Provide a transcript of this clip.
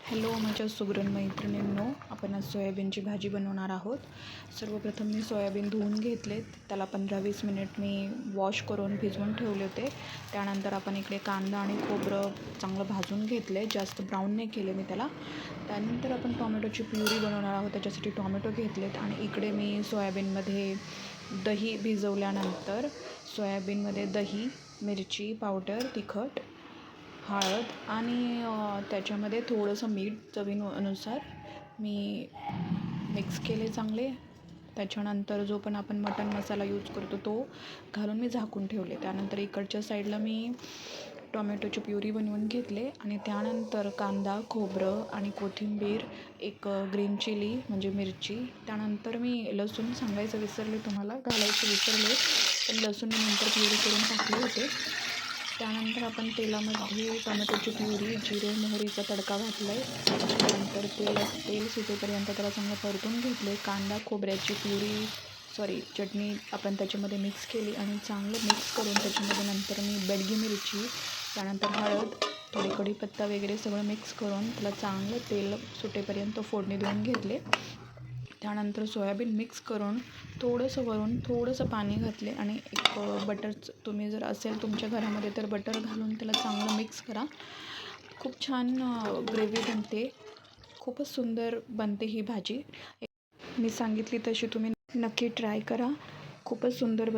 Hello माझ्या सुगरण मैत्रिणींनो, आपण आज सोयाबीनची भाजी बनवणार आहोत. सर्वप्रथम मी सोयाबीन धुवून घेतले, त्याला 15-20 मिनिट मी वॉश करून भिजवून ठेवले होते. त्यानंतर आपण इकडे कांदा आणि खोबरं चांगलं भाजून घेतले, जास्त ब्राऊन नाही केले मी त्याला. त्यानंतर आपण टॉमॅटोची प्युरी बनवणार आहोत, त्याच्यासाठी टॉमॅटो घेतलेत. आणि इकडे मी सोयाबीनमध्ये दही भिजवल्यानंतर सोयाबीनमध्ये दही, मिरची पावडर, तिखट, हळद आणि त्याच्यामध्ये थोडंसं मीठ चवीनुसार मी मिक्स केले चांगले. त्याच्यानंतर जो पण आपण मटण मसाला यूज करतो तो घालून मी झाकून ठेवले. त्यानंतर इकडच्या साईडला मी टोमॅटोची प्युरी बनवून घेतले आणि त्यानंतर कांदा, खोबरं आणि कोथिंबीर, एक ग्रीन चिली म्हणजे मिरची. त्यानंतर मी लसूण सांगायचं विसरले तुम्हाला, घालायचं विसरले, पण लसूण मी नंतर प्युरी करून टाकले होते. त्यानंतर आपण तेलामध्ये टोमॅटोची प्युरी, जिरे मोहरीचा तडका घातला आहे. त्यानंतर तेल सुटेपर्यंत त्याला चांगलं परतून घेतले. कांदा खोबऱ्याची चटणी आपण त्याच्यामध्ये मिक्स केली आणि चांगलं मिक्स करून त्याच्यामध्ये नंतर मी बेडगी मिरची, त्यानंतर हळद, थोडी कढीपत्ता वगैरे सगळं मिक्स करून त्याला चांगलं तेल सुटेपर्यंत फोडणी देऊन घेतले. त्यानंतर सोयाबीन मिक्स करून थोडंसं पाणी घातले आणि एक बटरचं, तुम्ही जर असेल तुमच्या घरामध्ये तर बटर घालून त्याला चांगलं मिक्स करा. खूप छान ग्रेव्ही बनते, खूपच सुंदर बनते ही भाजी. मी सांगितली तशी तुम्ही नक्की ट्राय करा, खूपच सुंदर